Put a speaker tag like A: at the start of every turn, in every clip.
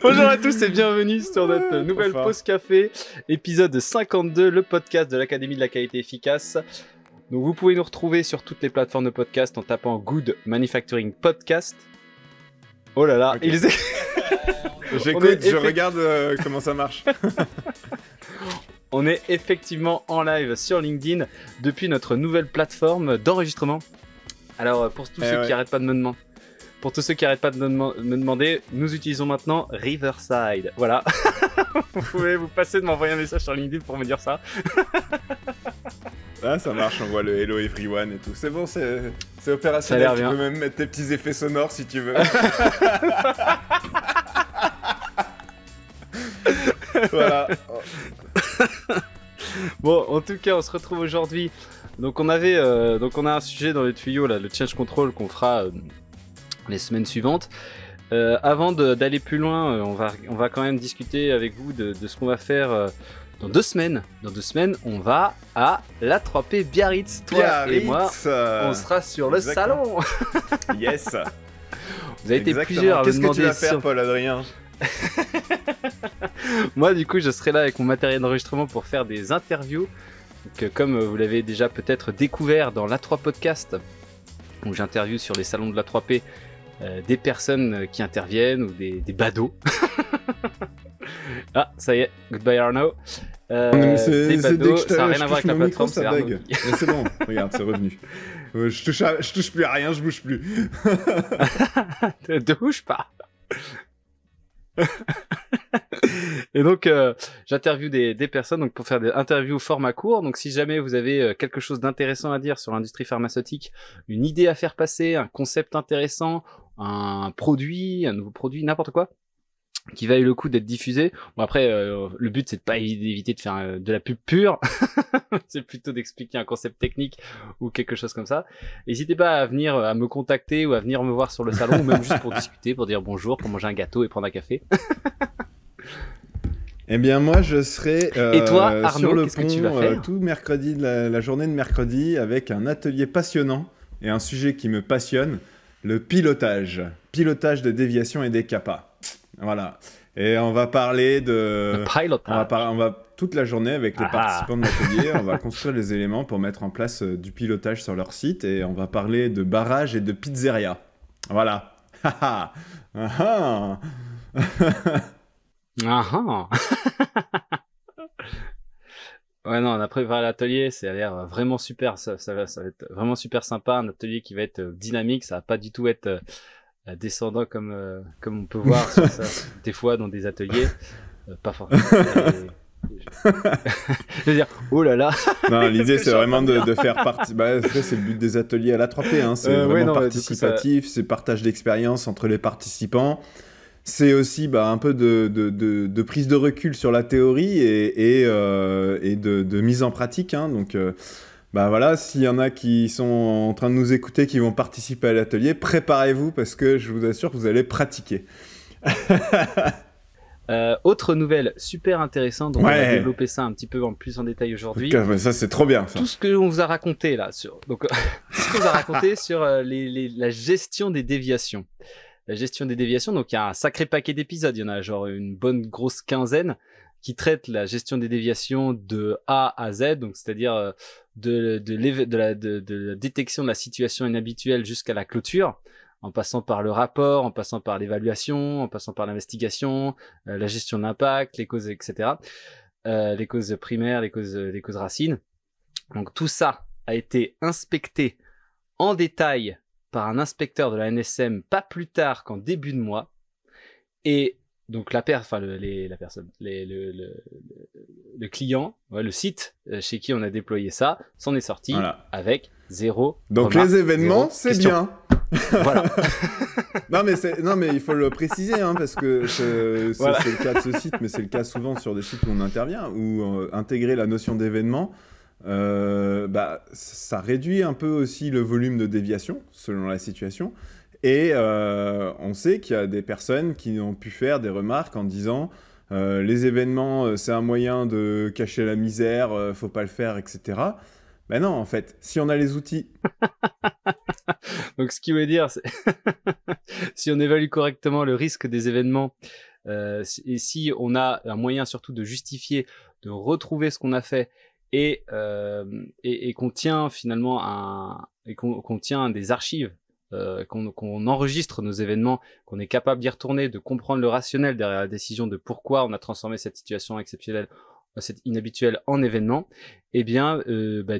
A: Bonjour à tous et bienvenue sur notre nouvelle pause café, épisode 52, le podcast de l'Académie de la qualité efficace. Donc vous pouvez nous retrouver sur toutes les plateformes de podcast en tapant Good Manufacturing Podcast. Oh là là,
B: okay. J'écoute, je regarde comment ça marche.
A: On est effectivement en live sur LinkedIn depuis notre nouvelle plateforme d'enregistrement. Alors pour tous ceux qui n'arrêtent pas de me demander, me demander, nous utilisons maintenant Riverside. Voilà. Vous pouvez vous passer de m'envoyer un message sur LinkedIn pour me dire ça.
B: Là, ça marche, on voit le Hello Everyone et tout. C'est bon, c'est opérationnel. Tu peux même mettre tes petits effets sonores si tu veux. Voilà.
A: Bon, en tout cas, on se retrouve aujourd'hui. Donc on a un sujet dans les tuyaux là, le change control qu'on fera les semaines suivantes. Avant d'aller plus loin, on va quand même discuter avec vous de ce qu'on va faire dans 2 semaines. Dans 2 semaines, on va à la 3P Biarritz. Toi et moi, on sera sur le salon.
B: Yes.
A: Vous avez été plusieurs à me demander.
B: Qu'est-ce que tu vas faire, Paul-Adrien?
A: Moi, du coup, je serai là avec mon matériel d'enregistrement pour faire des interviews. Donc, comme vous l'avez déjà peut-être découvert dans l'A3 Podcast, où j'interviewe sur les salons de l'A3P des personnes qui interviennent ou des badauds. Ah, ça y est, goodbye Arnaud. Des badauds, ça n'a rien à voir avec la plateforme, c'est Arnaud.
B: Mais c'est bon, regarde, c'est revenu. Je touche plus à rien, je bouge plus.
A: Ne bouge pas. Et donc j'interviewe des personnes donc pour faire des interviews format court. Donc si jamais vous avez quelque chose d'intéressant à dire sur l'industrie pharmaceutique, une idée à faire passer, un concept intéressant, un nouveau produit, n'importe quoi qui vaille le coup d'être diffusé. Bon après le but c'est de pas éviter de faire de la pub pure. C'est plutôt d'expliquer un concept technique ou quelque chose comme ça. N'hésitez pas à venir à me contacter ou à venir me voir sur le salon ou même juste pour discuter, pour dire bonjour, pour manger un gâteau et prendre un café.
B: Eh bien moi je serai
A: et toi, Arnaud,
B: sur le
A: qu'est-ce
B: pont
A: que tu vas faire
B: tout mercredi, la journée de mercredi, avec un atelier passionnant et un sujet qui me passionne, le pilotage des déviations et des CAPA. Voilà. Et on va parler de... On va toute la journée avec les participants de l'atelier, on va construire les éléments pour mettre en place du pilotage sur leur site et on va parler de barrage et de pizzeria. Voilà.
A: Ouais, non, on a préparé l'atelier, ça a l'air vraiment super, ça va être vraiment super sympa, un atelier qui va être dynamique, ça va pas du tout être descendant comme on peut voir sur ça, des fois dans des ateliers, pas forcément. Je veux dire, oh là là.
B: Non, l'idée c'est vraiment de faire partie. Bah, c'est le but des ateliers à la 3P, hein. C'est vraiment participatif, c'est partage d'expérience entre les participants. C'est aussi un peu de prise de recul sur la théorie et de mise en pratique, hein. Donc voilà, s'il y en a qui sont en train de nous écouter, qui vont participer à l'atelier, préparez-vous parce que je vous assure que vous allez pratiquer.
A: Autre nouvelle super intéressante, donc on va développer ça un petit peu plus en détail aujourd'hui.
B: Ça c'est trop bien ça.
A: Tout ce qu'on vous a raconté là sur la gestion des déviations. La gestion des déviations, donc il y a un sacré paquet d'épisodes, il y en a genre une bonne grosse quinzaine qui traitent la gestion des déviations de A à Z, donc c'est-à-dire de la détection de la situation inhabituelle jusqu'à la clôture, en passant par le rapport, en passant par l'évaluation, en passant par l'investigation, la gestion de l'impact, les causes, etc. Les causes primaires, les causes racines. Donc tout ça a été inspecté en détail par un inspecteur de la NSM pas plus tard qu'en début de mois. Et donc le client, le site chez qui on a déployé ça, s'en est sorti avec 0.
B: Donc les événements, c'est bien.
A: Voilà.
B: non mais il faut le préciser, hein, parce que c'est le cas de ce site, mais c'est le cas souvent sur des sites où on intervient, où intégrer la notion d'événement, ça réduit un peu aussi le volume de déviation selon la situation. Et on sait qu'il y a des personnes qui ont pu faire des remarques en disant les événements, c'est un moyen de cacher la misère, faut pas le faire, etc. Ben non, en fait, si on a les outils.
A: Donc ce qui veut dire, c'est si on évalue correctement le risque des événements Et si on a un moyen surtout de justifier, de retrouver ce qu'on a fait et qu'on tient finalement qu'on tient des archives, qu'on enregistre nos événements, qu'on est capable d'y retourner, de comprendre le rationnel derrière la décision de pourquoi on a transformé cette situation exceptionnelle, cette inhabituelle en événement, et bien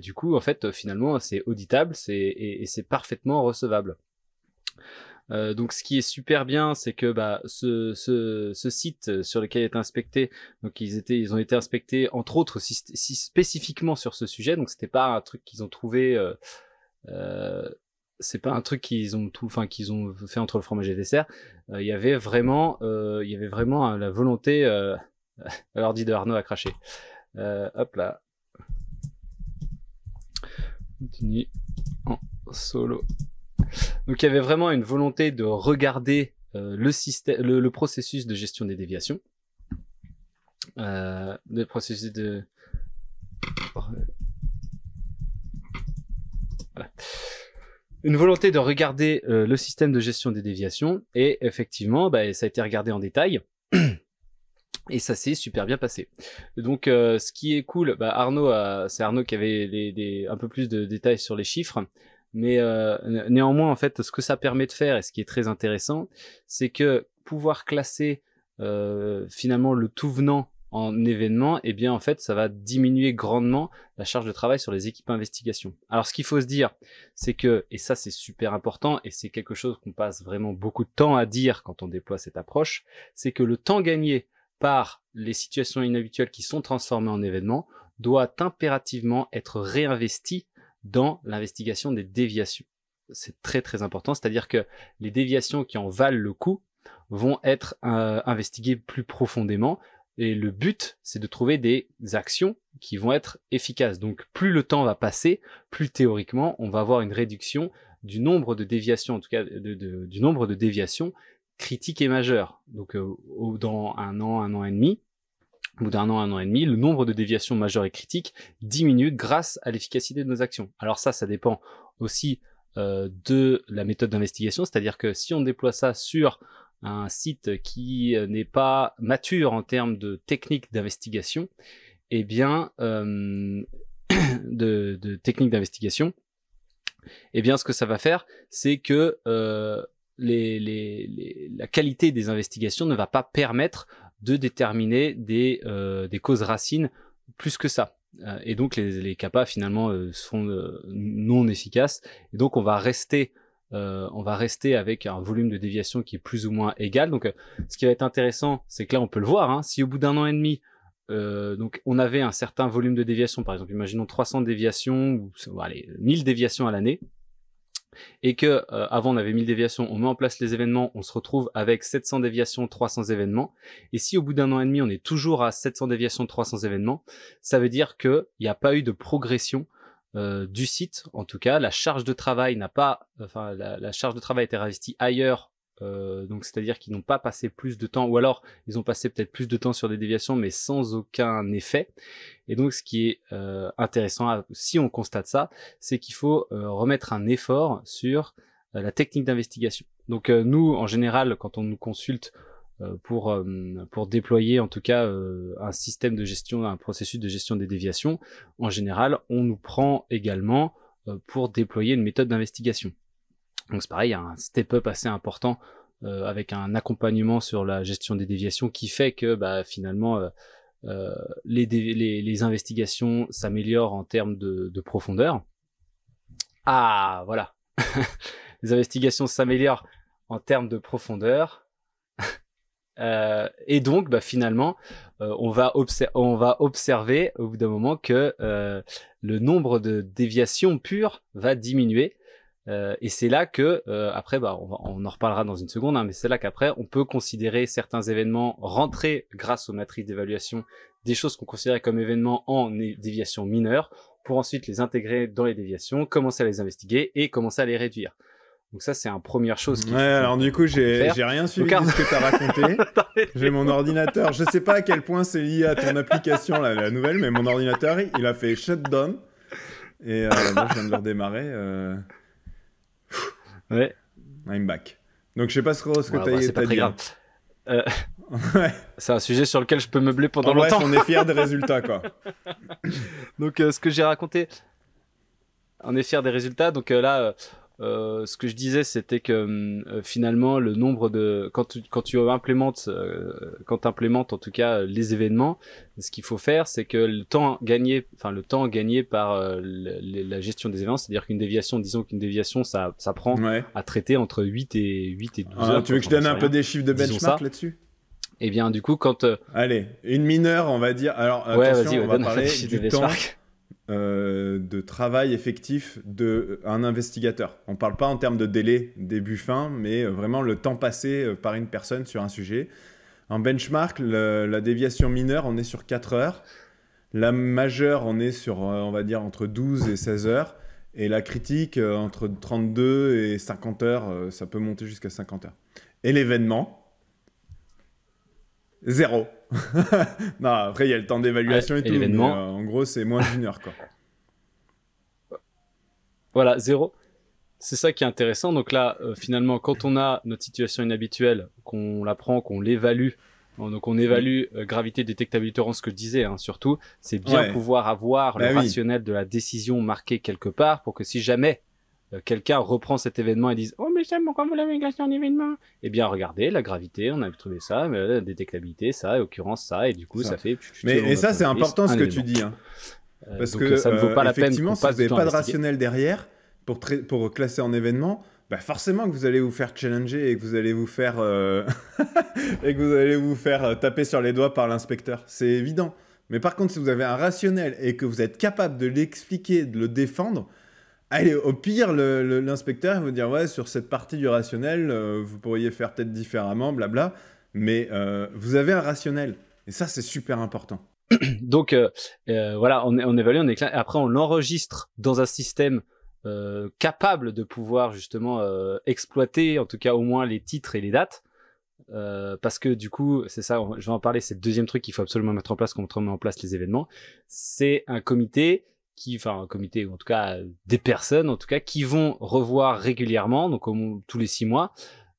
A: du coup en fait finalement c'est auditable, et c'est parfaitement recevable. Donc ce qui est super bien, c'est que ce site sur lequel il est inspecté, donc ils ont été inspectés entre autres si spécifiquement sur ce sujet, donc c'était pas un truc qu'ils ont trouvé c'est pas un truc qu'ils ont fait entre le fromage et le dessert. Il y avait vraiment la volonté. L'ordi de Arnaud a craché. Hop là. Continue en solo. Donc il y avait vraiment une volonté de regarder le processus de gestion des déviations, le processus de voilà. Une volonté de regarder le système de gestion des déviations, et effectivement ça a été regardé en détail et ça s'est super bien passé. Donc ce qui est cool, c'est Arnaud qui avait un peu plus de détails sur les chiffres, mais néanmoins en fait ce que ça permet de faire, et ce qui est très intéressant, c'est que pouvoir classer finalement le tout venant en événement, et bien en fait ça va diminuer grandement la charge de travail sur les équipes investigation. Alors ce qu'il faut se dire, c'est que, et ça c'est super important, et c'est quelque chose qu'on passe vraiment beaucoup de temps à dire quand on déploie cette approche, c'est que le temps gagné par les situations inhabituelles qui sont transformées en événements doit impérativement être réinvesti dans l'investigation des déviations. C'est très très important, c'est-à-dire que les déviations qui en valent le coup vont être investiguées plus profondément. Et le but, c'est de trouver des actions qui vont être efficaces. Donc, plus le temps va passer, plus théoriquement, on va avoir une réduction du nombre de déviations, en tout cas du nombre de déviations critiques et majeures. Donc, dans un an et demi, au bout d'un an et demi, le nombre de déviations majeures et critiques diminue grâce à l'efficacité de nos actions. Alors ça dépend aussi de la méthode d'investigation, c'est-à-dire que si on déploie ça sur un site qui n'est pas mature en termes de technique d'investigation, eh bien de technique d'investigation, eh bien ce que ça va faire, c'est que la qualité des investigations ne va pas permettre de déterminer des causes racines plus que ça. Et donc les CAPA finalement sont non efficaces, et donc on va rester avec un volume de déviation qui est plus ou moins égal. Donc ce qui va être intéressant, c'est que là on peut le voir, hein, si au bout d'un an et demi donc on avait un certain volume de déviation, par exemple imaginons 300 déviations ou 1000 déviations à l'année, et que avant on avait 1000 déviations, on met en place les événements, on se retrouve avec 700 déviations, 300 événements, et si au bout d'un an et demi on est toujours à 700 déviations, 300 événements, ça veut dire qu'il n'y a pas eu de progression du site. En tout cas, la charge de travail la charge de travail a été réinvestie ailleurs, donc c'est-à-dire qu'ils n'ont pas passé plus de temps, ou alors ils ont passé peut-être plus de temps sur des déviations mais sans aucun effet. Et donc ce qui est intéressant, si on constate ça, c'est qu'il faut remettre un effort sur la technique d'investigation. Donc nous, en général, quand on nous consulte pour déployer en tout cas un système de gestion, un processus de gestion des déviations, en général, on nous prend également pour déployer une méthode d'investigation. Donc c'est pareil, il y a un step-up assez important avec un accompagnement sur la gestion des déviations qui fait que finalement les investigations s'améliorent en termes de profondeur. Ah, voilà. Les investigations s'améliorent en termes de profondeur. Et donc, finalement, on va observer au bout d'un moment que le nombre de déviations pures va diminuer. Et c'est là que, après, on en reparlera dans une seconde, hein, mais c'est là qu'après, on peut considérer certains événements rentrer grâce aux matrices d'évaluation, des choses qu'on considérait comme événements en déviations mineures, pour ensuite les intégrer dans les déviations, commencer à les investiguer et commencer à les réduire. Donc ça, c'est une première chose.
B: Ouais, alors du coup, j'ai rien suivi de ce que tu as raconté. J'ai mon ordinateur. Je sais pas à quel point c'est lié à ton application, la nouvelle, mais mon ordinateur, il a fait shutdown. Et moi, je viens de le redémarrer.
A: Ouais.
B: I'm back. Donc, je sais pas ce que tu as dit. Ouais.
A: C'est un sujet sur lequel je peux meubler pendant
B: En bref,
A: longtemps.
B: on est fiers des résultats, quoi.
A: Donc, ce que j'ai raconté, on est fiers des résultats. Donc là, ce que je disais, c'était que finalement, le nombre de quand tu implémentes, quand tu implémentes en tout cas les événements, ce qu'il faut faire, c'est que le temps gagné par la gestion des événements, c'est-à-dire qu'une déviation, disons qu'une déviation, ça prend à traiter entre 8 et 12 heures.
B: Tu veux que je donne un peu des chiffres de benchmark là-dessus?
A: Eh bien, du coup, quand
B: allez, une mineure, on va dire. Alors, attention, on va parler du temps de travail effectif d'un investigateur. On ne parle pas en termes de délai début-fin, mais vraiment le temps passé par une personne sur un sujet. En benchmark, la déviation mineure, on est sur 4 heures. La majeure, on est sur, on va dire, entre 12 et 16 heures. Et la critique, entre 32 et 50 heures, ça peut monter jusqu'à 50 heures. Et l'événement, 0. Non, après, il y a le temps d'évaluation et tout. Mais, en gros, c'est moins d'1 heure, quoi.
A: Voilà, 0. C'est ça qui est intéressant. Donc là, finalement, quand on a notre situation inhabituelle, qu'on la prend, qu'on l'évalue, donc on évalue gravité, détectabilité, ce que je disais, hein, surtout, c'est bien pouvoir avoir le rationnel de la décision marqué quelque part pour que si jamais quelqu'un reprend cet événement et dise « Oh, mais ça, pourquoi vous l'avez classé en événement ?» Eh bien, regardez, la gravité, on a trouvé ça, mais la détectabilité, ça, et occurrence, ça, et du coup, ça fait...
B: Mais ça, c'est important ce que tu dis, hein. Parce que
A: ça ne vaut pas la peine qu'on
B: si vous n'avez pas de rationnel derrière pour classer en événement, bah forcément que vous allez vous faire challenger et que vous allez vous faire taper sur les doigts par l'inspecteur. C'est évident. Mais par contre, si vous avez un rationnel et que vous êtes capable de l'expliquer, de le défendre, allez, au pire, l'inspecteur va vous dire ouais, sur cette partie du rationnel, vous pourriez faire peut-être différemment, blabla. Mais vous avez un rationnel. Et ça, c'est super important.
A: Donc voilà, on évalue, on éclaire. Après, on l'enregistre dans un système capable de pouvoir justement exploiter, en tout cas au moins les titres et les dates. Parce que du coup, c'est ça, je vais en parler, c'est le deuxième truc qu'il faut absolument mettre en place quand on met en place les événements. C'est un comité un comité, ou en tout cas des personnes, en tout cas, qui vont revoir régulièrement, donc tous les 6 mois,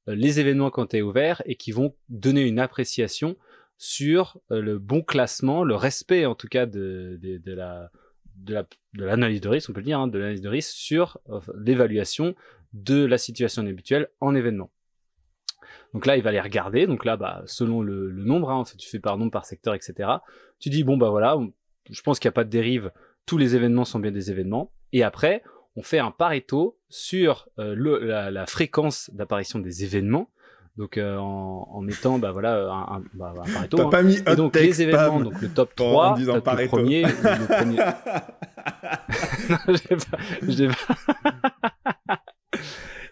A: les événements quand t'es ouvert et qui vont donner une appréciation sur le bon classement, le respect en tout cas de l'analyse de risque, on peut le dire, hein, de l'analyse de risque sur l'évaluation de la situation habituelle en événement. Donc là, il va les regarder. Donc là, selon le nombre, hein, en fait, tu fais par nombre, par secteur, etc. Tu dis, bon, voilà, je pense qu'il n'y a pas de dérive. Tous les événements sont bien des événements. Et après, on fait un Pareto sur la fréquence d'apparition des événements. Donc en mettant un Pareto.
B: T'as pas mis
A: et donc les événements, donc le top 3,
B: en disant Pareto.
A: le premier. Non, j'ai pas.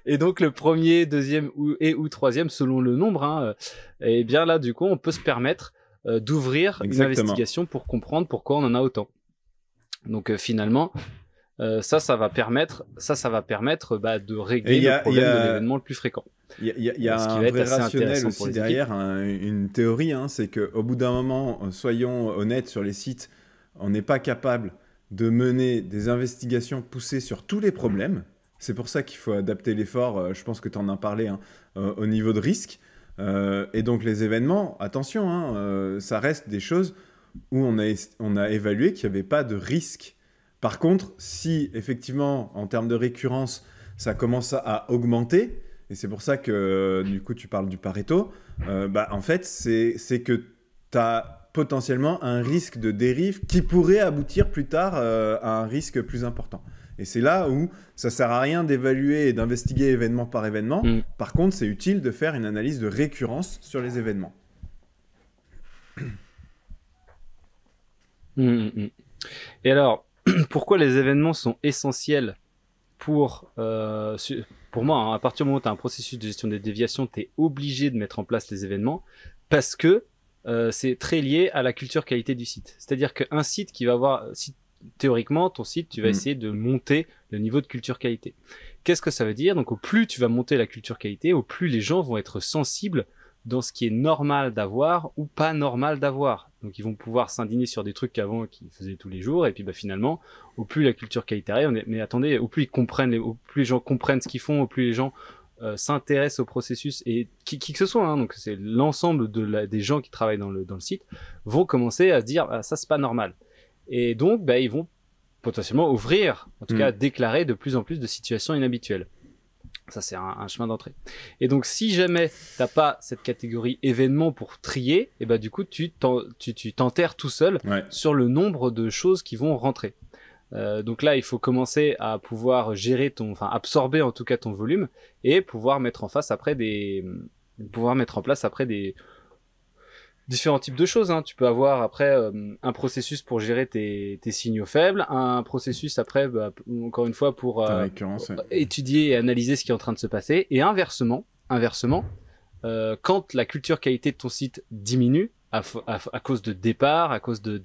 A: Et donc le premier, deuxième ou troisième, selon le nombre, hein, et bien là, du coup, on peut se permettre d'ouvrir une investigation pour comprendre pourquoi on en a autant. Donc finalement, ça va permettre de régler le problème de l'événement le plus fréquent.
B: Il y a un vrai rationnel aussi derrière, une théorie, hein, c'est qu'au bout d'un moment, soyons honnêtes sur les sites, on n'est pas capable de mener des investigations poussées sur tous les problèmes. C'est pour ça qu'il faut adapter l'effort, je pense que tu en as parlé, hein, au niveau de risque. Et donc les événements, attention, hein, ça reste des choses où on a évalué qu'il n'y avait pas de risque. Par contre, si effectivement, en termes de récurrence, ça commence à augmenter, et c'est pour ça que du coup tu parles du Pareto, en fait, c'est que tu as potentiellement un risque de dérive qui pourrait aboutir plus tard à un risque plus important. Et c'est là où ça sert à rien d'évaluer et d'investiguer événement par événement. Par contre, c'est utile de faire une analyse de récurrence sur les événements.
A: Et alors, pourquoi les événements sont essentiels pour moi, hein, à partir du moment où tu as un processus de gestion des déviations, tu es obligé de mettre en place les événements parce que c'est très lié à la culture qualité du site. C'est-à-dire qu'un site qui va avoir... théoriquement, ton site, tu vas essayer de monter le niveau de culture qualité. Qu'est-ce que ça veut dire? Donc, au plus tu vas monter la culture qualité, au plus les gens vont être sensibles dans ce qui est normal d'avoir ou pas normal d'avoir. Donc, ils vont pouvoir s'indigner sur des trucs qu'avant, qu'ils faisaient tous les jours. Et puis, finalement, au plus la culture qualité arrive, mais attendez, au plus les gens comprennent ce qu'ils font, au plus les gens s'intéresse au processus, et qui que ce soit, hein, donc c'est l'ensemble des gens qui travaillent dans le site, vont commencer à se dire ça c'est pas normal. Et donc ils vont potentiellement ouvrir, en tout cas déclarer de plus en plus de situations inhabituelles. Ça, c'est un chemin d'entrée. Et donc, si jamais t'as pas cette catégorie événements pour trier, et du coup, tu t'enterres tout seul sur le nombre de choses qui vont rentrer. Donc là, il faut commencer à pouvoir gérer absorber en tout cas ton volume, et pouvoir mettre en place après des différents types de choses, hein. Tu peux avoir après un processus pour gérer tes signaux faibles, un processus après, encore une fois, pour étudier et analyser ce qui est en train de se passer. Et inversement, quand la culture qualité de ton site diminue, à cause de départs, à cause de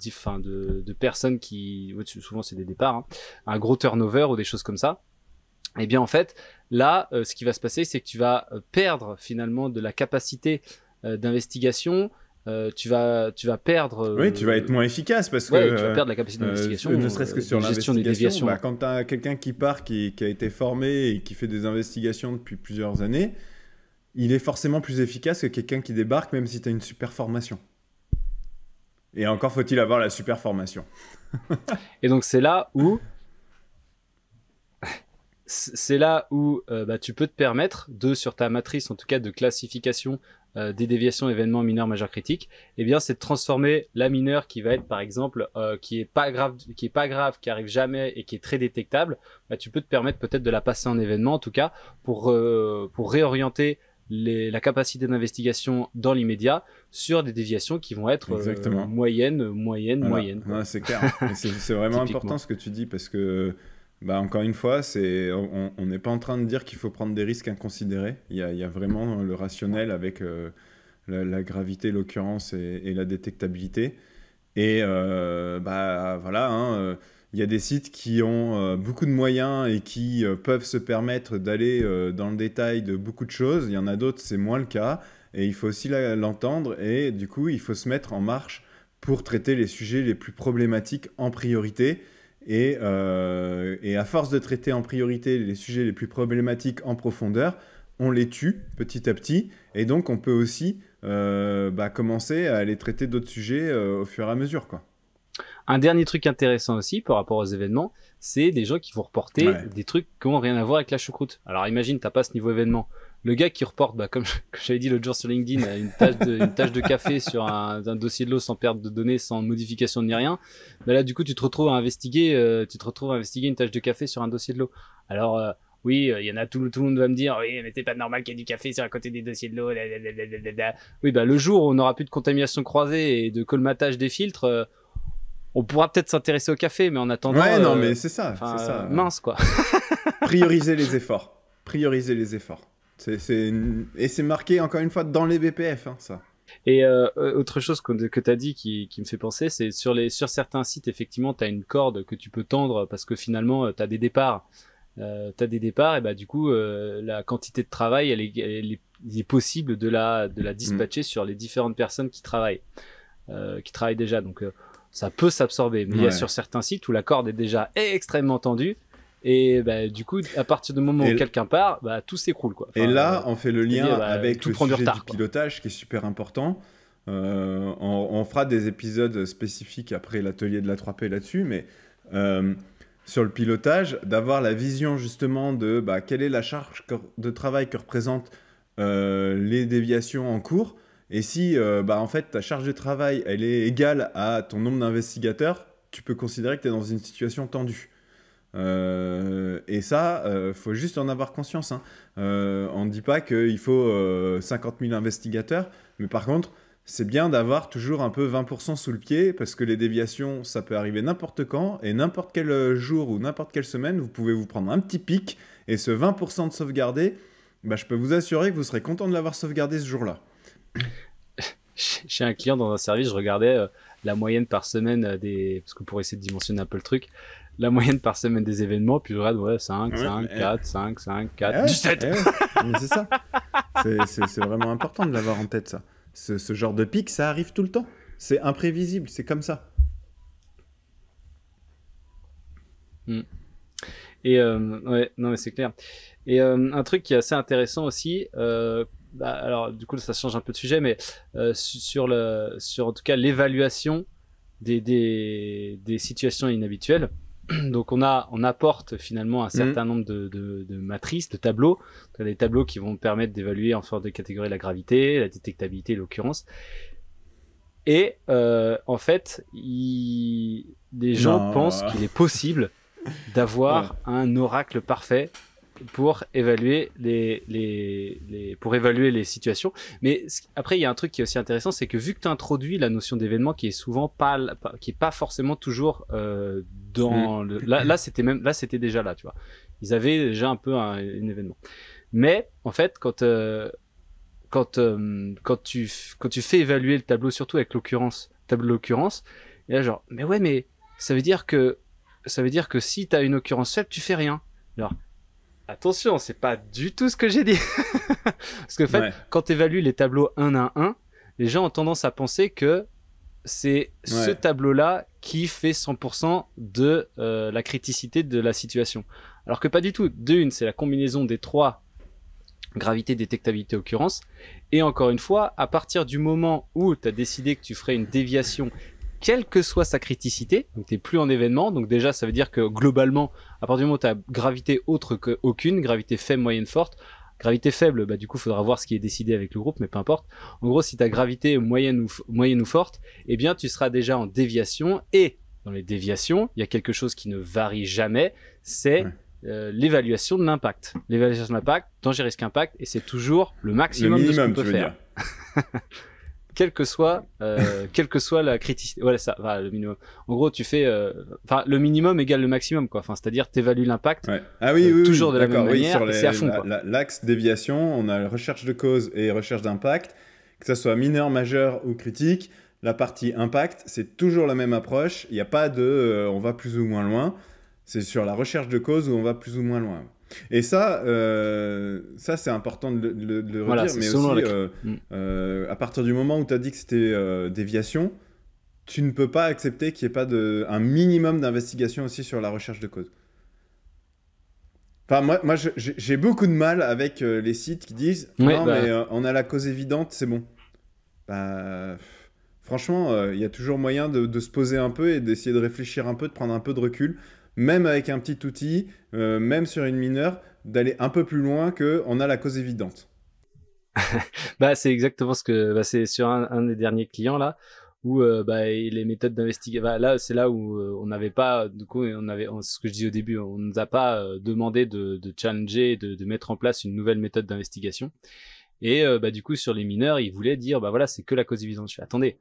A: personnes qui, souvent c'est des départs, hein, un gros turnover ou des choses comme ça, et bien en fait, là, ce qui va se passer, c'est que tu vas perdre finalement de la capacité d'investigation. Tu vas perdre.
B: Oui, tu vas être moins efficace parce que
A: tu vas perdre la capacité d'investigation.
B: Ne serait-ce que sur l'investigation. Quand tu as quelqu'un qui part, qui a été formé et qui fait des investigations depuis plusieurs années, il est forcément plus efficace que quelqu'un qui débarque, même si tu as une super formation. Et encore faut-il avoir la super formation.
A: Et donc c'est là où tu peux te permettre sur ta matrice, en tout cas de classification des déviations événements mineurs majeurs critiques, c'est de transformer la mineure qui va être par exemple qui est pas grave, qui arrive jamais et qui est très détectable. Tu peux te permettre peut-être de la passer en événement, en tout cas pour réorienter la capacité d'investigation dans l'immédiat sur des déviations qui vont être moyennes.
B: Non, c'est clair. C'est vraiment important ce que tu dis, parce que encore une fois, on n'est pas en train de dire qu'il faut prendre des risques inconsidérés. Il y a vraiment le rationnel avec la gravité, l'occurrence et la détectabilité. Et voilà, il y a des sites qui ont beaucoup de moyens et qui peuvent se permettre d'aller dans le détail de beaucoup de choses. Il y en a d'autres, c'est moins le cas. Et il faut aussi l'entendre. Et du coup, il faut se mettre en marche pour traiter les sujets les plus problématiques en priorité. Et à force de traiter en priorité les sujets les plus problématiques en profondeur, on les tue petit à petit. Et donc, on peut aussi commencer à aller traiter d'autres sujets au fur et à mesure, quoi.
A: Un dernier truc intéressant aussi par rapport aux événements, c'est des gens qui vont reporter des trucs qui n'ont rien à voir avec la choucroute. Alors imagine, t'as pas ce niveau événement. Le gars qui reporte, comme j'avais dit l'autre jour sur LinkedIn, une tâche de café sur un dossier de l'eau sans perte de données, sans modification ni rien. Là, du coup, tu te retrouves à investiguer une tâche de café sur un dossier de l'eau. Alors, oui, il y en a tout le monde va me dire, oui, mais c'est pas normal qu'il y ait du café sur à côté des dossiers de l'eau. Oui, le jour où on n'aura plus de contamination croisée et de colmatage des filtres, on pourra peut-être s'intéresser au café, mais en attendant.
B: Ouais, non, mais c'est ça.
A: Mince, quoi.
B: Prioriser les efforts. Et c'est marqué, encore une fois, dans les BPF, hein, ça.
A: Et autre chose que tu as dit qui me fait penser, c'est sur certains sites, effectivement, tu as une corde que tu peux tendre parce que finalement, tu as des départs. Et du coup, la quantité de travail, il est possible de la dispatcher sur les différentes personnes qui travaillent déjà. Donc, ça peut s'absorber. Mais il y a sur certains sites où la corde est déjà extrêmement tendue. Et du coup, à partir du moment où quelqu'un part, tout s'écroule, quoi.
B: Et là, on fait le lien avec le sujet du pilotage, qui est super important. On fera des épisodes spécifiques après l'atelier de la 3P là-dessus, mais sur le pilotage, d'avoir la vision justement de quelle est la charge de travail que représentent les déviations en cours. Et si en fait ta charge de travail elle est égale à ton nombre d'investigateurs, tu peux considérer que tu es dans une situation tendue. Et ça, faut juste en avoir conscience, hein. On ne dit pas qu'il faut 50 000 investigateurs, mais par contre, c'est bien d'avoir toujours un peu 20% sous le pied, parce que les déviations, ça peut arriver n'importe quand, et n'importe quel jour ou n'importe quelle semaine, vous pouvez vous prendre un petit pic, et ce 20% de sauvegardé, je peux vous assurer que vous serez content de l'avoir sauvegardé ce jour-là.
A: Chez un client dans un service, je regardais la moyenne par semaine parce que pour essayer de dimensionner un peu le truc, la moyenne par semaine des événements, puis je regarde 5, 4, 17.
B: Mais c'est ça. C'est vraiment important de l'avoir en tête, ça. Ce genre de pic, ça arrive tout le temps. C'est imprévisible, c'est comme ça.
A: Et non mais c'est clair. Et un truc qui est assez intéressant aussi, alors du coup ça change un peu de sujet, mais sur en tout cas l'évaluation des situations inhabituelles. Donc on apporte finalement un certain nombre de matrices, de tableaux, des tableaux qui vont permettre d'évaluer en sorte de catégorie la gravité, la détectabilité, l'occurrence. Et en fait, des gens pensent qu'il est possible d'avoir un oracle parfait pour évaluer pour évaluer les situations. Mais après, il y a un truc qui est aussi intéressant, c'est que vu que tu introduis la notion d'événement qui est souvent qui est pas forcément toujours dans là c'était déjà là, tu vois. Ils avaient déjà un peu un événement. Mais en fait, quand tu fais évaluer le tableau, surtout avec tableau d'occurrence, et là genre, mais ça veut dire que si tu as une occurrence faible, tu fais rien. Alors, attention, c'est pas du tout ce que j'ai dit. Parce que en fait, quand tu évalues les tableaux un à un, les gens ont tendance à penser que c'est ce tableau-là qui fait 100% de la criticité de la situation. Alors que pas du tout. C'est la combinaison des trois: gravité, détectabilité, occurrence. Et encore une fois, à partir du moment où tu as décidé que tu ferais une déviation, quelle que soit sa criticité, donc tu n'es plus en événement, donc déjà ça veut dire que globalement, à partir du moment où tu as gravité autre qu'aucune, gravité faible, moyenne, forte, gravité faible, bah du coup il faudra voir ce qui est décidé avec le groupe, mais peu importe. En gros, si tu as gravité moyenne ou forte, eh bien tu seras déjà en déviation, et dans les déviations, il y a quelque chose qui ne varie jamais, c'est l'évaluation de l'impact. L'évaluation de l'impact, danger risque impact, et c'est toujours le maximum de ce qu'on peut faire. quelle que soit la criticité. Voilà, ça, le minimum. En gros, tu fais, le minimum égale le maximum, quoi. Enfin, c'est-à-dire, t'évalues l'impact. Toujours de la même manière.
B: Sur
A: c'est à fond,
B: l'axe déviation, on a recherche de cause et recherche d'impact, que ça soit mineur, majeur ou critique. La partie impact, c'est toujours la même approche. Il n'y a pas de, on va plus ou moins loin. C'est sur la recherche de cause où on va plus ou moins loin. Et ça c'est important de le redire, mais aussi, à partir du moment où tu as dit que c'était déviation, tu ne peux pas accepter qu'il n'y ait pas un minimum d'investigation aussi sur la recherche de cause. Enfin, moi j'ai beaucoup de mal avec les sites qui disent mais on a la cause évidente, c'est bon. Franchement, il y a toujours moyen de se poser un peu et d'essayer de réfléchir un peu, de prendre un peu de recul. Même avec un petit outil, même sur une mineure, d'aller un peu plus loin qu'on a la cause évidente.
A: C'est exactement ce que... c'est sur un des derniers clients, là, où les méthodes d'investigation... là, c'est là où on n'avait pas... Du coup, ce que je dis au début, on ne nous a pas demandé de challenger, de mettre en place une nouvelle méthode d'investigation. Et du coup, sur les mineurs, ils voulaient dire, c'est que la cause évidente. Je fais, attendez,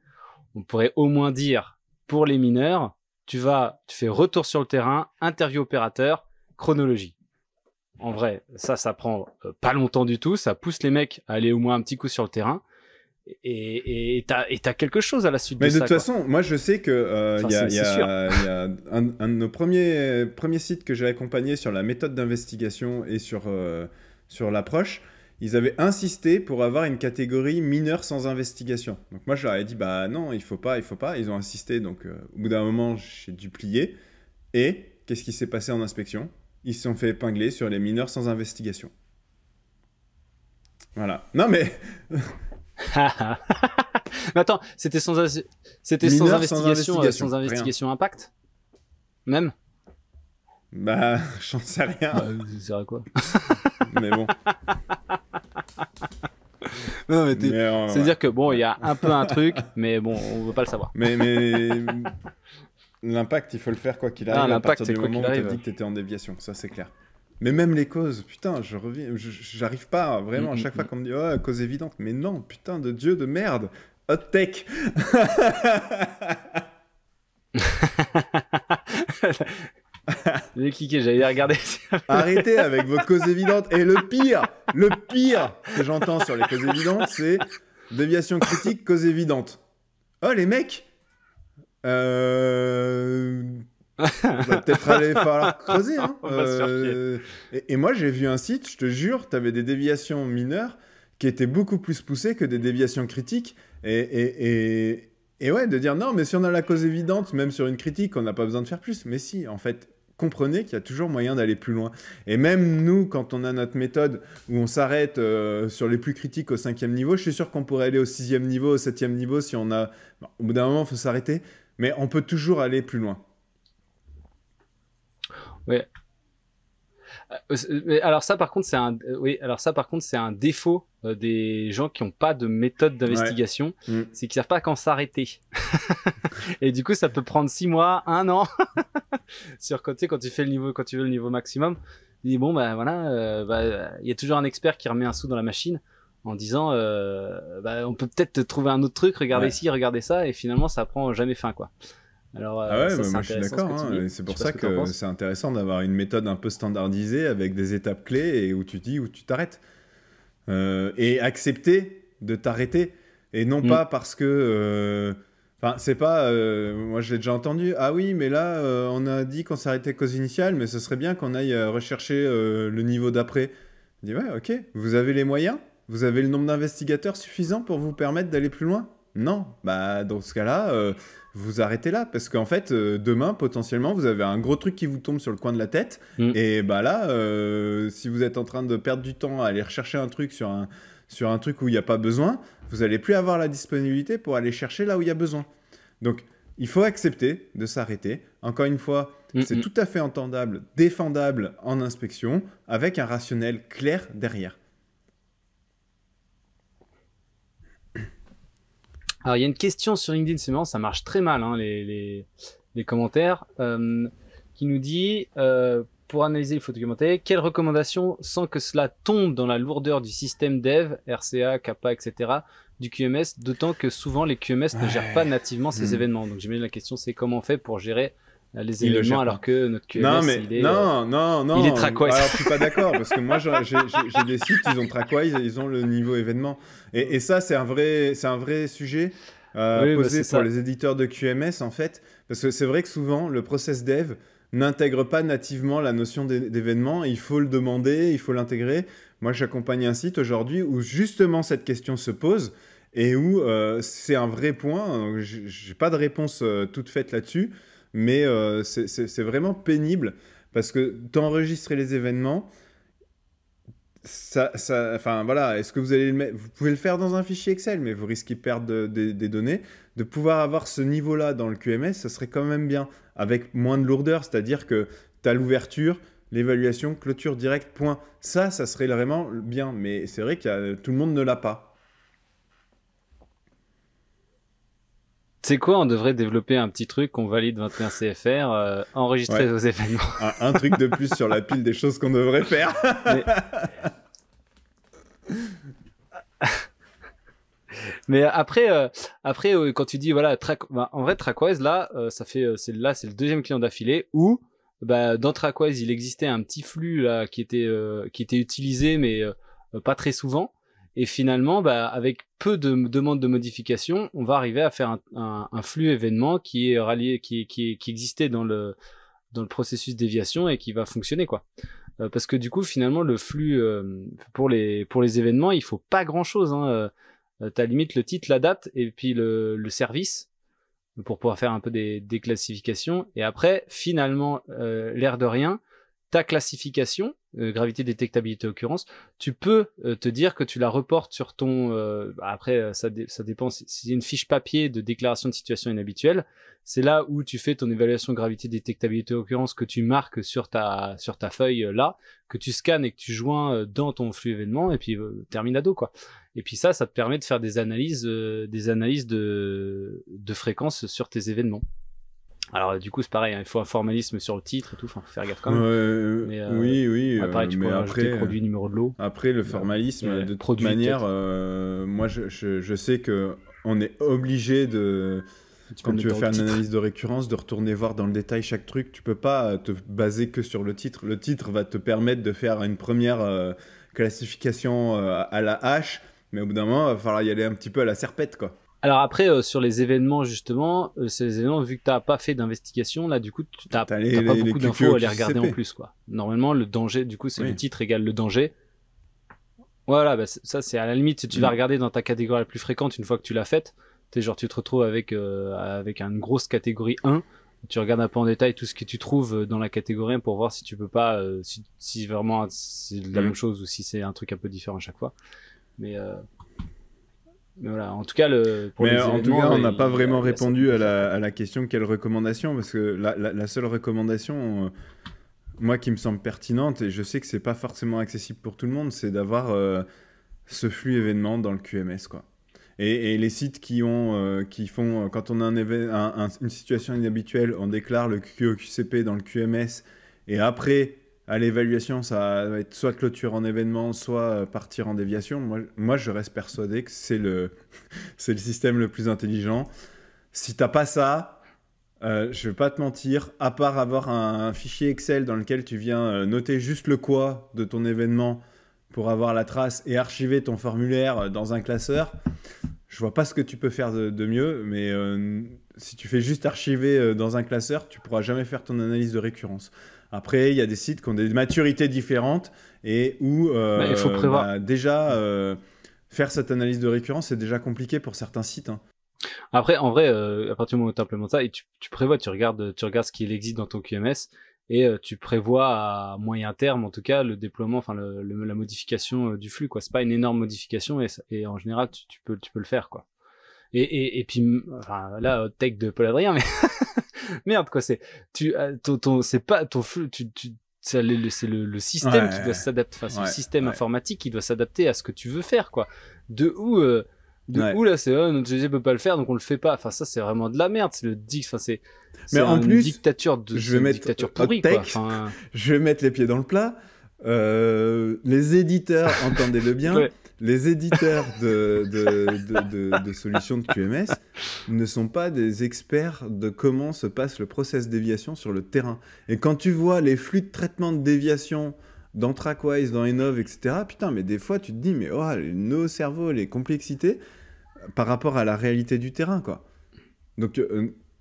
A: on pourrait au moins dire, pour les mineurs... Tu fais retour sur le terrain, interview opérateur, chronologie. En vrai, ça prend pas longtemps du tout, ça pousse les mecs à aller au moins un petit coup sur le terrain, et t'as quelque chose à la suite de ça.
B: Mais de toute façon, moi je sais que il y a un de nos premiers sites que j'ai accompagné sur la méthode d'investigation et sur l'approche. Ils avaient insisté pour avoir une catégorie mineure sans investigation. Donc moi, je leur ai dit, non, il faut pas. Ils ont insisté, donc au bout d'un moment, j'ai dû plier. Et qu'est-ce qui s'est passé en inspection? Ils se sont fait épingler sur les mineurs sans investigation. Voilà. Non, mais...
A: mais attends, c'était sans investigation impact? Même?
B: J'en sais rien.
A: Ça sert à quoi?
B: Mais bon.
A: Non, mais c'est-à-dire que il y a un peu un truc, mais bon, on veut pas le savoir.
B: Mais l'impact, il faut le faire quoi qu'il arrive à partir du moment où tu as dit que tu étais en déviation, ça c'est clair. Mais même les causes, putain, j'arrive pas vraiment à chaque fois qu'on me dit cause évidente, mais non, putain de Dieu de merde, hot tech.
A: J'ai cliqué, j'allais regarder.
B: Arrêtez avec vos causes évidentes. Et le pire que j'entends sur les causes évidentes, c'est déviation critique, cause évidente. Oh les mecs, on va peut-être aller falloir creuser. Hein. Et moi j'ai vu un site, je te jure, t'avais des déviations mineures qui étaient beaucoup plus poussées que des déviations critiques. Et ouais, de dire non, mais si on a la cause évidente, même sur une critique, on n'a pas besoin de faire plus. Mais si, en fait, comprenez qu'il y a toujours moyen d'aller plus loin. Et même nous, quand on a notre méthode où on s'arrête sur les plus critiques au 5e niveau, je suis sûr qu'on pourrait aller au 6e niveau, au 7e niveau si on a... Bon, au bout d'un moment, il faut s'arrêter, mais on peut toujours aller plus loin.
A: Ouais. Alors ça par contre c'est un défaut des gens qui n'ont pas de méthode d'investigation, c'est qu'ils savent pas quand s'arrêter. Et du coup ça peut prendre 6 mois, 1 an sur quand tu fais le niveau, quand tu veux le niveau maximum. Tu dis bon bah voilà, il y a toujours un expert qui remet un sou dans la machine en disant on peut peut-être trouver un autre truc, regardez ici, regardez ça, et finalement ça prend jamais fin quoi. Alors,
B: moi je suis d'accord, c'est pour ça que c'est intéressant d'avoir une méthode un peu standardisée avec des étapes clés et où tu dis où tu t'arrêtes. Et accepter de t'arrêter. Et non pas parce que... c'est pas... moi je l'ai déjà entendu. Ah oui, mais là on a dit qu'on s'arrêtait qu'aux initiales, mais ce serait bien qu'on aille rechercher le niveau d'après. Je dis ouais, ok. Vous avez les moyens? Vous avez le nombre d'investigateurs suffisant pour vous permettre d'aller plus loin? Non. Bah dans ce cas-là... vous arrêtez là, parce qu'en fait, demain, potentiellement, vous avez un gros truc qui vous tombe sur le coin de la tête, et bah là, si vous êtes en train de perdre du temps à aller rechercher un truc sur un truc où il n'y a pas besoin, vous n'allez plus avoir la disponibilité pour aller chercher là où il y a besoin. Donc, il faut accepter de s'arrêter. Encore une fois, c'est tout à fait entendable, défendable en inspection, avec un rationnel clair derrière.
A: Alors, il y a une question sur LinkedIn, c'est marrant, ça marche très mal, hein, les commentaires, qui nous dit, pour analyser les photos documentées, quelles recommandations sans que cela tombe dans la lourdeur du système dev, RCA, Kappa, etc., du QMS, d'autant que souvent les QMS ne gèrent pas nativement ces événements. Donc, j'imagine la question, c'est comment on fait pour gérer les événements alors que notre QMS, il est TrackWise.
B: Alors, je suis pas d'accord, parce que moi, j'ai des sites, ils ont TrackWise et ils ont le niveau événement. Et ça, c'est un vrai sujet posé pour les éditeurs de QMS, en fait, parce que c'est vrai que souvent, le process dev n'intègre pas nativement la notion d'événement. Il faut le demander, il faut l'intégrer. Moi, j'accompagne un site aujourd'hui où justement cette question se pose et où c'est un vrai point. J'ai pas de réponse toute faite là-dessus. Mais c'est vraiment pénible parce que d'enregistrer les événements, est-ce que vous allez le mettre? Vous pouvez le faire dans un fichier Excel, mais vous risquez de perdre des données. De pouvoir avoir ce niveau-là dans le QMS, ça serait quand même bien, avec moins de lourdeur, c'est-à-dire que tu as l'ouverture, l'évaluation, clôture directe, point. Ça serait vraiment bien, mais c'est vrai que tout le monde ne l'a pas.
A: C'est quoi, on devrait développer un petit truc qu'on valide 21 CFR, enregistrer vos événements.
B: Un truc de plus sur la pile des choses qu'on devrait faire.
A: Mais après, quand tu dis voilà, en vrai TrackWise là, c'est le deuxième client d'affilée où dans TrackWise il existait un petit flux là qui était utilisé mais pas très souvent. Et finalement, avec peu de demandes de modification, on va arriver à faire un flux événement qui est rallié, qui existait dans le processus déviation et qui va fonctionner quoi. Parce que du coup, finalement, le flux pour les événements, il faut pas grand chose. Hein. T'as limite le titre, la date et puis le service pour pouvoir faire un peu des classifications. Et après, finalement, l'air de rien, ta classification, gravité, détectabilité, occurrence, tu peux te dire que tu la reportes sur ton... après, ça dépend. Si c'est une fiche papier de déclaration de situation inhabituelle, c'est là où tu fais ton évaluation gravité, détectabilité, occurrence que tu marques sur ta feuille là, que tu scannes et que tu joins dans ton flux événement, et puis terminado, quoi. Et puis ça te permet de faire des analyses de fréquence sur tes événements. Alors du coup c'est pareil, hein, il faut un formalisme sur le titre et tout, faut faire gaffe quand même.
B: Oui.
A: Pareil, tu peux rajouter produit, numéro de lot.
B: Après le formalisme, de toute manière, moi je sais que on est obligé de, quand tu veux faire une analyse de récurrence, de retourner voir dans le détail chaque truc. Tu peux pas te baser que sur le titre. Le titre va te permettre de faire une première classification à la hache, mais au bout d'un moment, il va falloir y aller un petit peu à la serpette, quoi.
A: Alors après, sur les événements, justement, vu que tu n'as pas fait d'investigation, là, du coup, tu n'as pas beaucoup d'infos à les regarder en plus, quoi. Normalement, le danger, du coup, c'est le titre égale le danger. Voilà, ça, c'est à la limite, si tu vas regarder dans ta catégorie la plus fréquente une fois que tu l'as faite, tu te retrouves avec une grosse catégorie 1, Tu regardes un peu en détail tout ce que tu trouves dans la catégorie pour voir si tu peux pas, si vraiment c'est la même chose ou si c'est un truc un peu différent à chaque fois. Mais voilà, en tout cas, pour les
B: en tout cas, on n'a pas vraiment répondu à la question quelle recommandation, parce que la seule recommandation, moi qui me semble pertinente, et je sais que c'est pas forcément accessible pour tout le monde, c'est d'avoir ce flux événement dans le QMS, quoi. Et les sites qui font, quand on a une situation inhabituelle, on déclare le QOQCP dans le QMS, et après, à l'évaluation, ça va être soit clôture en événement, soit partir en déviation. Moi, je reste persuadé que c'est le système le plus intelligent. Si t'as pas ça, je vais pas te mentir, à part avoir un fichier Excel dans lequel tu viens noter juste le quoi de ton événement pour avoir la trace et archiver ton formulaire dans un classeur, je vois pas ce que tu peux faire de mieux, mais si tu fais juste archiver dans un classeur, tu pourras jamais faire ton analyse de récurrence. Après, il y a des sites qui ont des maturités différentes et où
A: il faut prévoir.
B: déjà faire cette analyse de récurrence, c'est déjà compliqué pour certains sites. Hein.
A: Après, en vrai, à partir du moment où tu implémentes ça, et tu prévois, tu regardes ce qu'il existe dans ton QMS et tu prévois à moyen terme, en tout cas, le déploiement, enfin la modification du flux, quoi. C'est pas une énorme modification et en général, tu peux le faire, quoi. Et puis, enfin, là, hot take de Paul Adrien, mais merde, quoi, c'est c'est pas ton flux, c'est le système qui doit s'adapter, enfin, c'est le système informatique qui doit s'adapter à ce que tu veux faire, quoi. De où là, c'est notre GG peut pas le faire, donc on le fait pas. Enfin, ça, c'est vraiment de la merde. C'est
B: mais en plus,
A: dictature dictature pourrie, quoi. Enfin...
B: Je vais mettre les pieds dans le plat. Les éditeurs, entendez-le bien, ouais. Les éditeurs de solutions de QMS ne sont pas des experts de comment se passe le process déviation sur le terrain. Et quand tu vois les flux de traitement de déviation dans Trackwise, dans Enov, etc., putain, mais des fois, tu te dis, mais oh, nos cerveaux, les complexités par rapport à la réalité du terrain, quoi. Donc,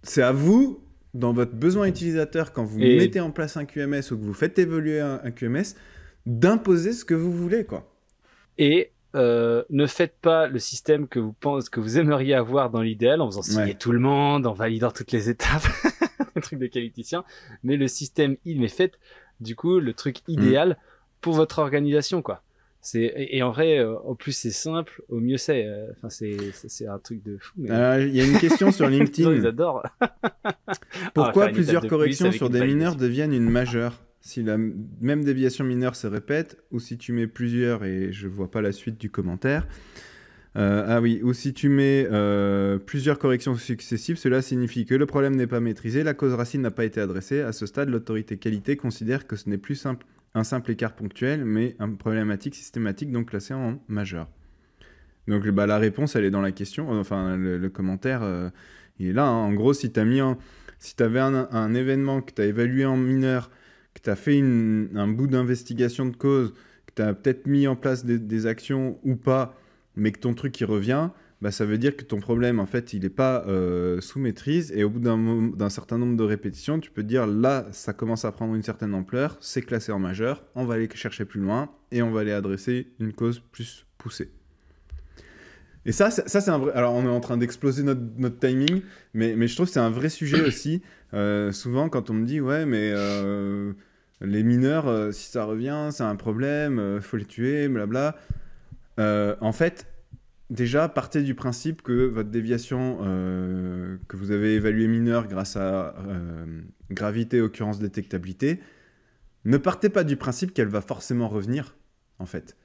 B: c'est à vous, dans votre besoin utilisateur, quand vous mettez en place un QMS ou que vous faites évoluer un QMS, d'imposer ce que vous voulez, quoi.
A: Et ne faites pas le système que vous aimeriez avoir dans l'idéal en faisant signer tout le monde, en validant toutes les étapes, un truc de qualiticien, mais le système, mais faites du coup le truc idéal pour votre organisation, quoi. Et en vrai, au plus c'est simple, au mieux c'est. Enfin, c'est un truc de fou.
B: Il y a une question sur LinkedIn.
A: Ils adorent.
B: Pourquoi plusieurs corrections sur des mineurs deviennent une majeure ? Si la même déviation mineure se répète, ou si tu mets plusieurs, et je vois pas la suite du commentaire. Ou si tu mets plusieurs corrections successives, cela signifie que le problème n'est pas maîtrisé, la cause racine n'a pas été adressée. À ce stade, l'autorité qualité considère que ce n'est plus un simple écart ponctuel, mais un problématique systématique, donc classé en majeur. Donc la réponse, elle est dans la question, enfin le commentaire, il est là. Hein. En gros, si tu avais un événement que tu as évalué en mineur, que tu as fait un bout d'investigation de cause, que tu as peut-être mis en place des actions ou pas, mais que ton truc il revient, ça veut dire que ton problème, en fait, il n'est pas sous maîtrise. Et au bout d'un certain nombre de répétitions, tu peux te dire, là, ça commence à prendre une certaine ampleur, c'est classé en majeur, on va aller chercher plus loin et on va aller adresser une cause plus poussée. Et ça c'est un vrai... Alors, on est en train d'exploser notre timing, mais je trouve que c'est un vrai sujet aussi. Souvent, quand on me dit, ouais, mais les mineurs, si ça revient, c'est un problème, faut les tuer, blabla. En fait, déjà, partez du principe que votre déviation que vous avez évaluée mineure grâce à gravité, occurrence, détectabilité, ne partez pas du principe qu'elle va forcément revenir, en fait.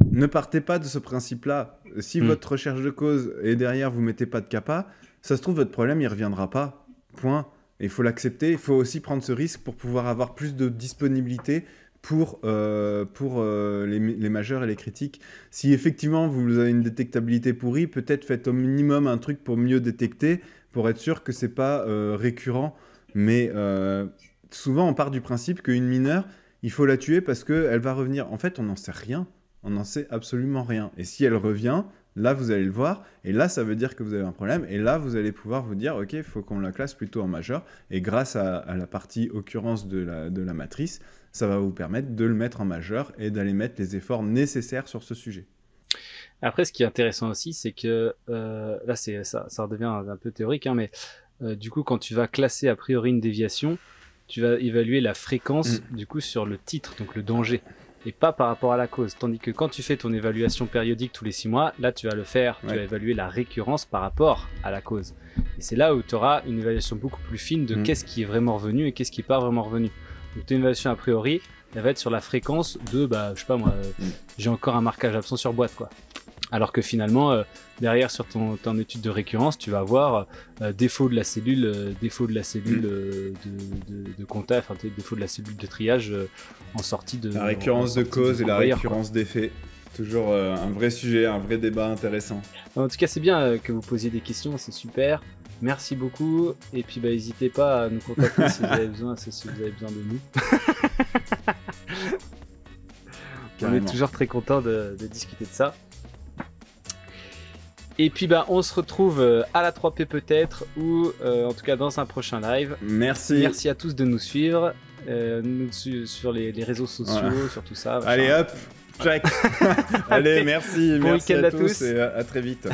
B: Ne partez pas de ce principe-là. Si votre recherche de cause est derrière, vous ne mettez pas de CAPA, ça se trouve, votre problème, il ne reviendra pas. Point. Et il faut l'accepter. Il faut aussi prendre ce risque pour pouvoir avoir plus de disponibilité pour les majeurs et les critiques. Si effectivement vous avez une détectabilité pourrie, peut-être faites au minimum un truc pour mieux détecter, pour être sûr que c'est pas récurrent. Mais souvent on part du principe qu'une mineure, il faut la tuer parce qu'elle va revenir. En fait, on n'en sait rien. On n'en sait absolument rien. Et si elle revient, là vous allez le voir, et là ça veut dire que vous avez un problème, et là vous allez pouvoir vous dire, ok, il faut qu'on la classe plutôt en majeur, et grâce à la partie occurrence de la matrice, ça va vous permettre de le mettre en majeur et d'aller mettre les efforts nécessaires sur ce sujet.
A: Après, ce qui est intéressant aussi, c'est que là, ça redevient un peu théorique, hein, mais du coup, quand tu vas classer a priori une déviation, tu vas évaluer la fréquence du coup sur le titre, donc le danger, et pas par rapport à la cause. Tandis que quand tu fais ton évaluation périodique tous les 6 mois, là tu vas le faire, tu vas évaluer la récurrence par rapport à la cause. Et c'est là où tu auras une évaluation beaucoup plus fine de qu'est-ce qui est vraiment revenu et qu'est-ce qui n'est pas vraiment revenu. Donc tu as une évaluation a priori, elle va être sur la fréquence de, je sais pas moi, j'ai encore un marquage absent sur boîte, quoi. Alors que finalement, derrière sur ton étude de récurrence, tu vas avoir défaut de la cellule, de compta, enfin défaut de la cellule de triage en sortie de...
B: La récurrence de cause et la récurrence d'effet. Toujours un vrai sujet, un vrai débat intéressant.
A: En tout cas, c'est bien que vous posiez des questions, c'est super. Merci beaucoup. Et puis, n'hésitez pas à nous contacter si vous avez besoin de nous. On est toujours très content de discuter de ça. Et puis on se retrouve à la 3P peut-être, ou en tout cas dans un prochain live.
B: Merci
A: à tous de nous suivre, sur les réseaux sociaux, sur tout ça.
B: Allez hop, check. Allez, merci
A: bon
B: merci
A: week-end
B: à tous et à très vite.